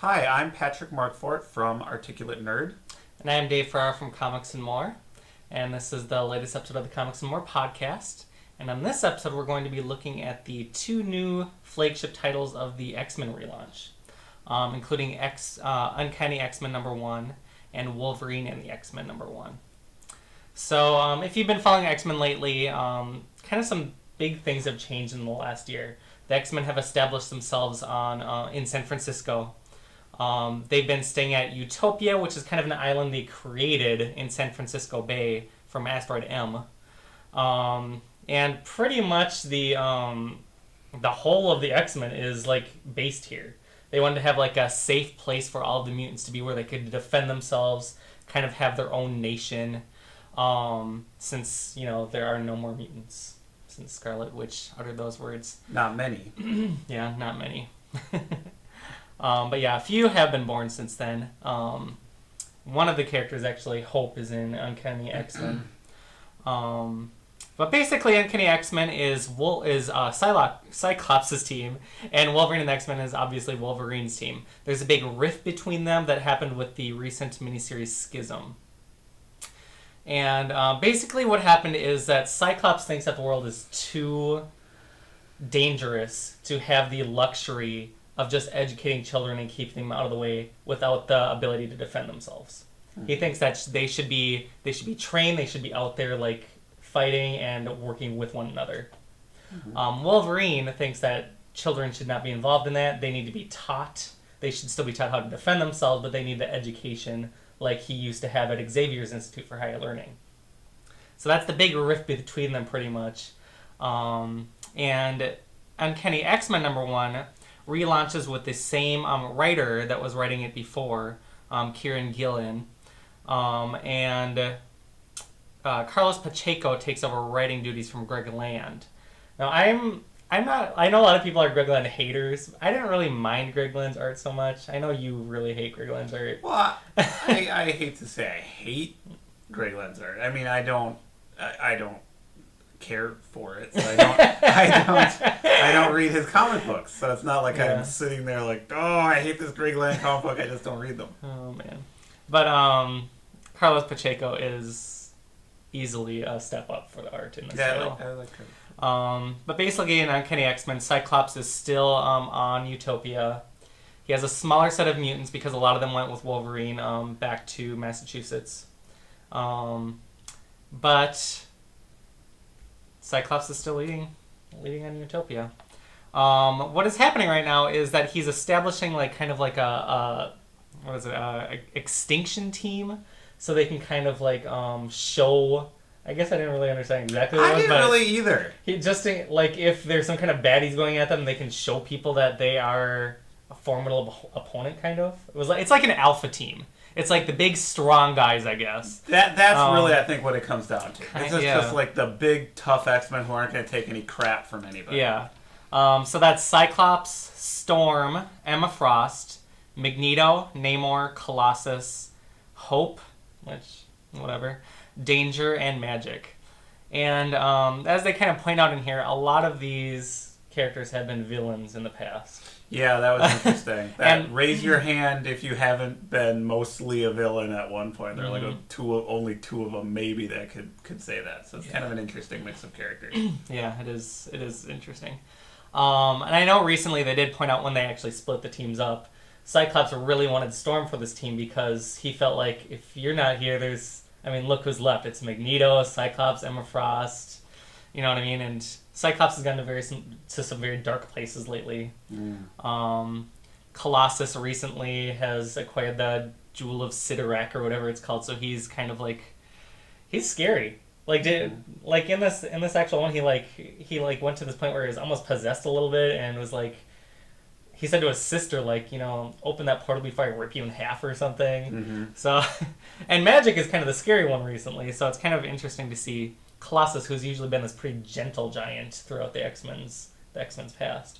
Hi, I'm Patrick Markfort from Articulate Nerd. And I'm Dave Ferraro from Comics and More. And this is the latest episode of the Comics and More podcast. And on this episode, we're going to be looking at the two new flagship titles of the X-Men relaunch, including Uncanny X-Men #1 and Wolverine and the X-Men #1. So if you've been following X-Men lately, kind of some big things have changed in the last year. The X-Men have established themselves in San Francisco. They've been staying at Utopia, which is kind of an island they created in San Francisco Bay from Asteroid M. And pretty much the whole of the X-Men is like based here. They wanted to have like a safe place for all of the mutants to be where they could defend themselves, kind of have their own nation, since, there are no more mutants since Scarlet Witch uttered those words. Not many. Yeah, not many. But yeah, a few have been born since then. One of the characters, actually, Hope, is in Uncanny X-Men. But basically, Uncanny X-Men is Cyclops' team, and Wolverine and the X-Men is obviously Wolverine's team. There's a big rift between them that happened with the recent miniseries Schism. And basically what happened is that Cyclops thinks that the world is too dangerous to have the luxury of just educating children and keeping them out of the way without the ability to defend themselves. Mm-hmm. He thinks that they should be trained, they should be out there like fighting and working with one another. Mm-hmm. Wolverine thinks that children should not be involved in that. They need to be taught. They should still be taught how to defend themselves, but they need the education like he used to have at Xavier's Institute for Higher Learning. So that's the big rift between them pretty much. And Uncanny X-Men #1 relaunches with the same writer that was writing it before, Kieron Gillen, and Carlos Pacheco takes over writing duties from Greg Land. Now I'm not. I know a lot of people are Greg Land haters. I didn't really mind Greg Land's art so much. I know you really hate Greg Land's art. Well, I hate to say I hate Greg Land's art. I mean, I don't care for it. So I don't read his comic books. So it's not like I'm sitting there like, oh, I hate this Greg Land comic book. I just don't read them. Oh man, but Carlos Pacheco is easily a step up for the art in this title. I like her. But basically in Uncanny X-Men, Cyclops is still on Utopia. He has a smaller set of mutants because a lot of them went with Wolverine back to Massachusetts. But Cyclops is still leading on Utopia. What is happening right now is that he's establishing like kind of like a extinction team, so they can kind of like show. I guess I didn't really understand exactly what it was, I didn't really either. He just like if there's some kind of baddies going at them, they can show people that they are a formidable opponent. Kind of. It's like an alpha team. It's like the big strong guys, I guess. That's really, I think, what it comes down to. It's just like the big tough X-Men who aren't going to take any crap from anybody. Yeah. So that's Cyclops, Storm, Emma Frost, Magneto, Namor, Colossus, Hope, Danger, and Magic. And as they kind of point out in here, a lot of these characters have been villains in the past. Yeah, that was interesting. Raise your hand if you haven't been mostly a villain at one point. There are like only two of them maybe that could say that. So it's kind of an interesting mix of characters. Yeah, it is interesting. And I know recently they did point out when they actually split the teams up, Cyclops really wanted Storm for this team because he felt like if you're not here, look who's left. It's Magneto, Cyclops, Emma Frost. You know what I mean? And Cyclops has gotten to some very dark places lately. Colossus recently has acquired the Jewel of Sidorak or whatever it's called, so he's kind of like he's scary. Like in this actual one, he went to this point where he was almost possessed a little bit and was like he said to his sister open that portal before I rip you in half or something. Mm-hmm. So and Magic is kind of the scary one recently, so it's kind of interesting to see Colossus, who's usually been this pretty gentle giant throughout the X-Men's past.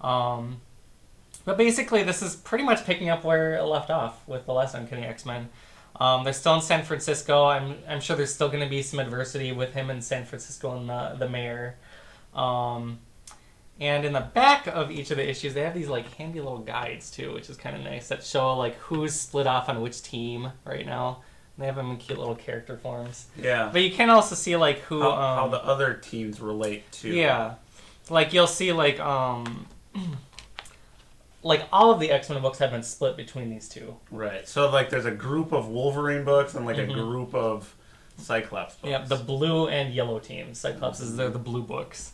But basically, this is pretty much picking up where it left off with the last Uncanny X-Men. They're still in San Francisco. I'm sure there's still going to be some adversity with him in San Francisco and the mayor. And in the back of each of the issues, they have these like handy little guides too, which is kind of nice, that show like who's split off on which team right now. They have them in cute little character forms. Yeah. But you can also see like who how the other teams relate to. Yeah. Like you'll see like like all of the X-Men books have been split between these two. Right. So like there's a group of Wolverine books and like a group of Cyclops books. Yeah, the blue and yellow teams. Cyclops is the blue books.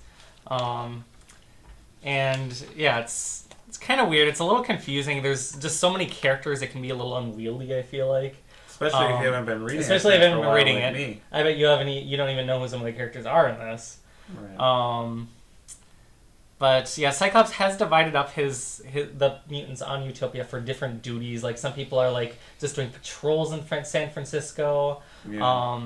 And yeah, it's kind of weird. It's a little confusing. There's just so many characters it can be a little unwieldy, I feel like. Especially if you haven't been reading it. Especially if you haven't been reading it. Me. I bet you don't even know who some of the characters are in this. Right. But yeah, Cyclops has divided up the mutants on Utopia for different duties. Like some people are like just doing patrols in San Francisco. Yeah.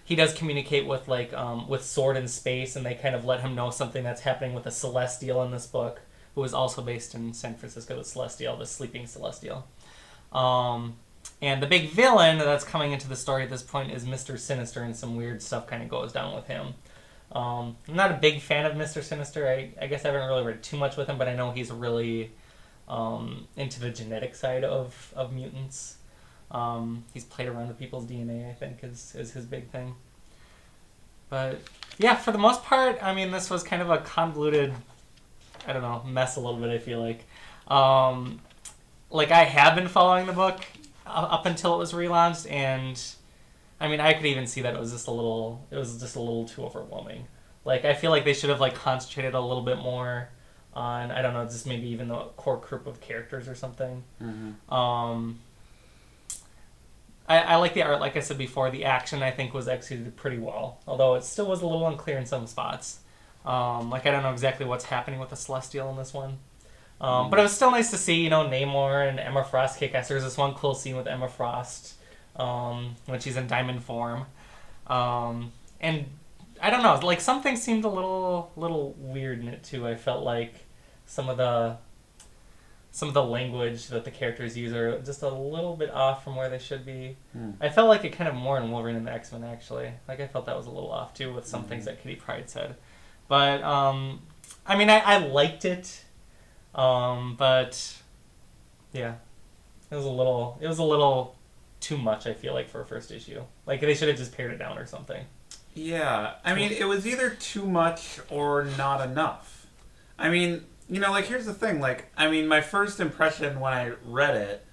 He does communicate with with Sword in Space, and they kind of let him know something that's happening with a Celestial in this book, who is also based in San Francisco. The Celestial, the sleeping Celestial. And the big villain that's coming into the story at this point is Mr. Sinister, and some weird stuff kind of goes down with him. I'm not a big fan of Mr. Sinister. I guess I haven't really read too much with him, but I know he's really into the genetic side of mutants. He's played around with people's DNA, I think, is his big thing. But yeah, for the most part, I mean, this was kind of a convoluted, I don't know, mess a little bit, I feel like. Like, I have been following the book up until it was relaunched, and I mean, I could even see that it was just a little too overwhelming. Like, I feel like they should have like concentrated a little bit more on, I don't know, just maybe even the core group of characters or something. Mm-hmm. I like the art, like I said before. The action, I think, was executed pretty well, although it still was a little unclear in some spots. Like, I don't know exactly what's happening with the Celestial in this one. But it was still nice to see, Namor and Emma Frost kick ass. There's this one cool scene with Emma Frost when she's in diamond form. And I don't know, like some things seemed a little weird in it too. I felt like some of the language that the characters use are just a little bit off from where they should be. I felt like it kind of more in Wolverine and the X-Men, actually. Like, I felt that was a little off too with some things that Kitty Pryde said. But I mean, I liked it. But yeah, it was a little too much, I feel like, for a first issue. Like, they should have just pared it down or something. Yeah, I mean, it was either too much or not enough. I mean, like, here's the thing. Like, I mean, my first impression when I read it,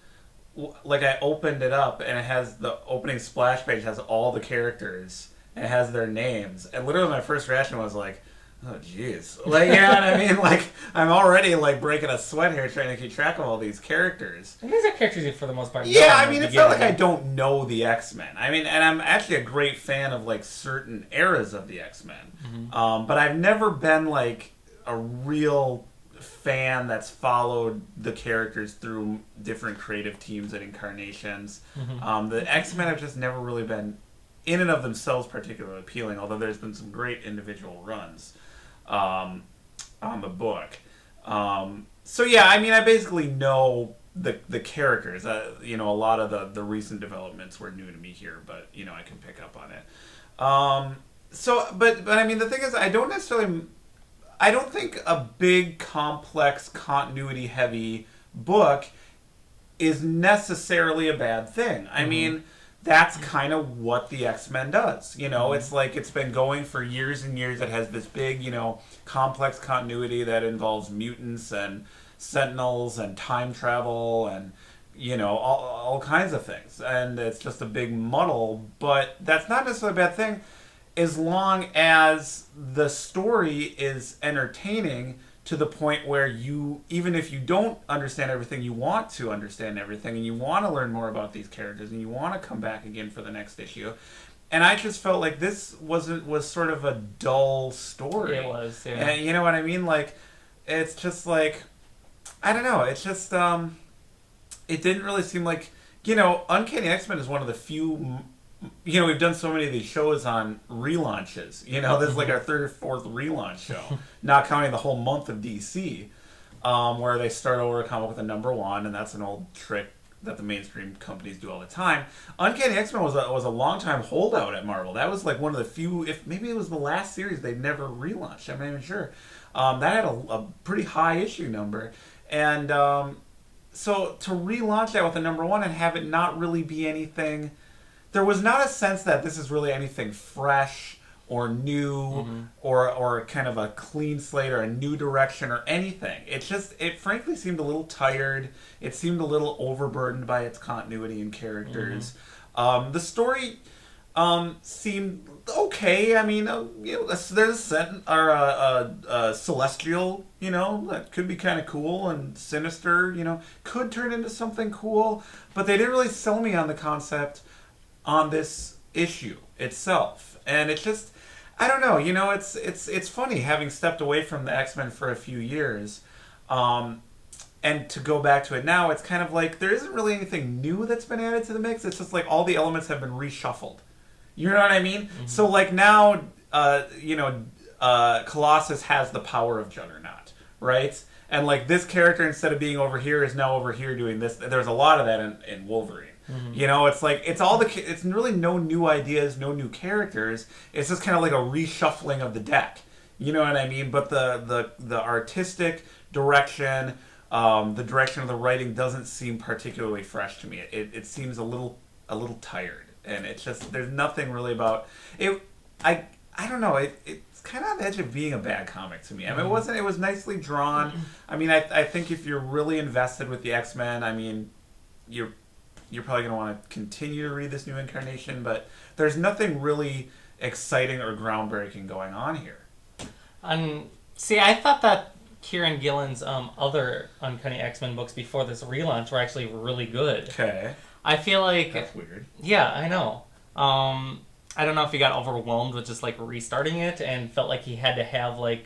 like, I opened it up and it has the opening splash page has all the characters and it has their names. And literally my first reaction was like, oh, jeez. Like, you know what I mean? Like, I'm already, like, breaking a sweat here trying to keep track of all these characters. And these are characters you, for the most part, yeah, I mean, it's not like I don't know the X-Men. I mean, and I'm actually a great fan of, like, certain eras of the X-Men. Mm-hmm. But I've never been, like, a real fan that's followed the characters through different creative teams and incarnations. Mm-hmm. The X-Men have just never really been, in and of themselves, particularly appealing, although there's been some great individual runs on the book. So yeah, I mean, I basically know the characters. A lot of the recent developments were new to me here, but I can pick up on it. But I mean, the thing is, I don't think a big, complex, continuity heavy book is necessarily a bad thing. I mean, that's kind of what the X-Men does. It's like it's been going for years and years. It has this big, complex continuity that involves mutants and Sentinels and time travel and, all kinds of things. And it's just a big muddle, but that's not necessarily a bad thing as long as the story is entertaining to the point where even if you don't understand everything, you want to understand everything and you want to learn more about these characters and you want to come back again for the next issue. And I just felt like this was sort of a dull story. It was, yeah. And you know what I mean? Like, it's just like, I don't know. It's just, it didn't really seem like, Uncanny X-Men is one of the few, we've done so many of these shows on relaunches. This is like our third or fourth relaunch show, not counting the whole month of DC, where they start over a comic with a number one, and that's an old trick that the mainstream companies do all the time. Uncanny X-Men was a long time holdout at Marvel. That was like one of the few, if maybe it was the last series they'd never relaunched. I'm not even sure. That had a pretty high issue number, and so to relaunch that with a number one and have it not really be anything, there was not a sense that this is really anything fresh or new or kind of a clean slate or a new direction or anything. It frankly seemed a little tired. It seemed a little overburdened by its continuity and characters. The story seemed okay. I mean, there's a celestial, that could be kind of cool, and sinister, could turn into something cool, but they didn't really sell me on the concept on this issue itself. And it's just, I don't know, it's funny having stepped away from the X-Men for a few years, and to go back to it now, it's kind of like there isn't really anything new that's been added to the mix. It's just like all the elements have been reshuffled. You know what I mean? So like now, Colossus has the power of Juggernaut, right? And like this character, instead of being over here, is now over here doing this. There's a lot of that in Wolverine. It's like it's really no new ideas, no new characters. It's just kind of like a reshuffling of the deck. You know what I mean? But the artistic direction, the direction of the writing doesn't seem particularly fresh to me. It seems a little tired, and it's just there's nothing really about it. I don't know. It's kind of on the edge of being a bad comic to me. I mean, it wasn't. It was nicely drawn. I mean, I think if you're really invested with the X-Men, I mean, you're probably going to want to continue to read this new incarnation, but there's nothing really exciting or groundbreaking going on here. See, I thought that Kieron Gillen's other Uncanny X-Men books before this relaunch were actually really good. Okay. I feel like... That's weird. Yeah, I know. I don't know if he got overwhelmed with just, like, restarting it and felt like he had to have, like,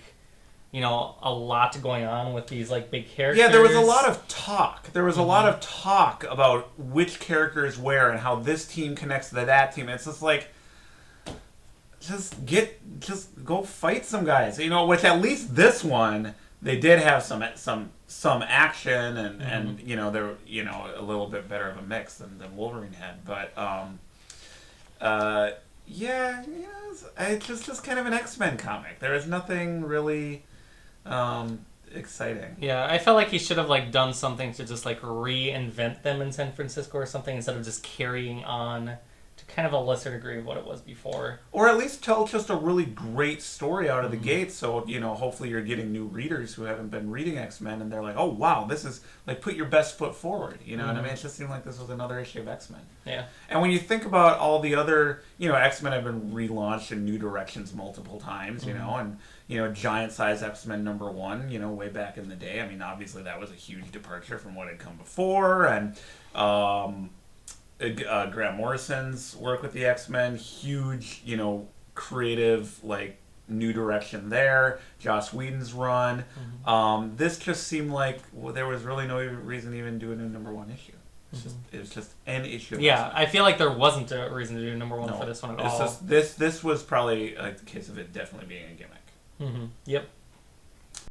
a lot going on with these, like, big characters. Yeah, there was a lot of talk. There was a lot of talk about which characters where and how this team connects to that team. It's just like, just go fight some guys. Which at least this one, they did have some action and they were, a little bit better of a mix than Wolverine had. But, it's just kind of an X-Men comic. There is nothing really... exciting. Yeah, I felt like he should have like done something to just like reinvent them in San Francisco or something instead of just carrying on to kind of a lesser degree of what it was before. Or at least tell just a really great story out of the gate, so hopefully you're getting new readers who haven't been reading X-Men and they're like, oh wow, this is like put your best foot forward. You know what I mean? It just seemed like this was another issue of X-Men. Yeah. And when you think about all the other, X-Men have been relaunched in new directions multiple times, and Giant Size X-Men #1, way back in the day. I mean, obviously that was a huge departure from what had come before, and Grant Morrison's work with the X-Men, huge, creative, like, new direction there. Joss Whedon's run. This just seemed like there was really no reason to even do a new #1 issue. It was just an issue. Yeah, I feel like there wasn't a reason to do #1 for this one at all. This was probably like the case of it definitely being a gimmick. Yep.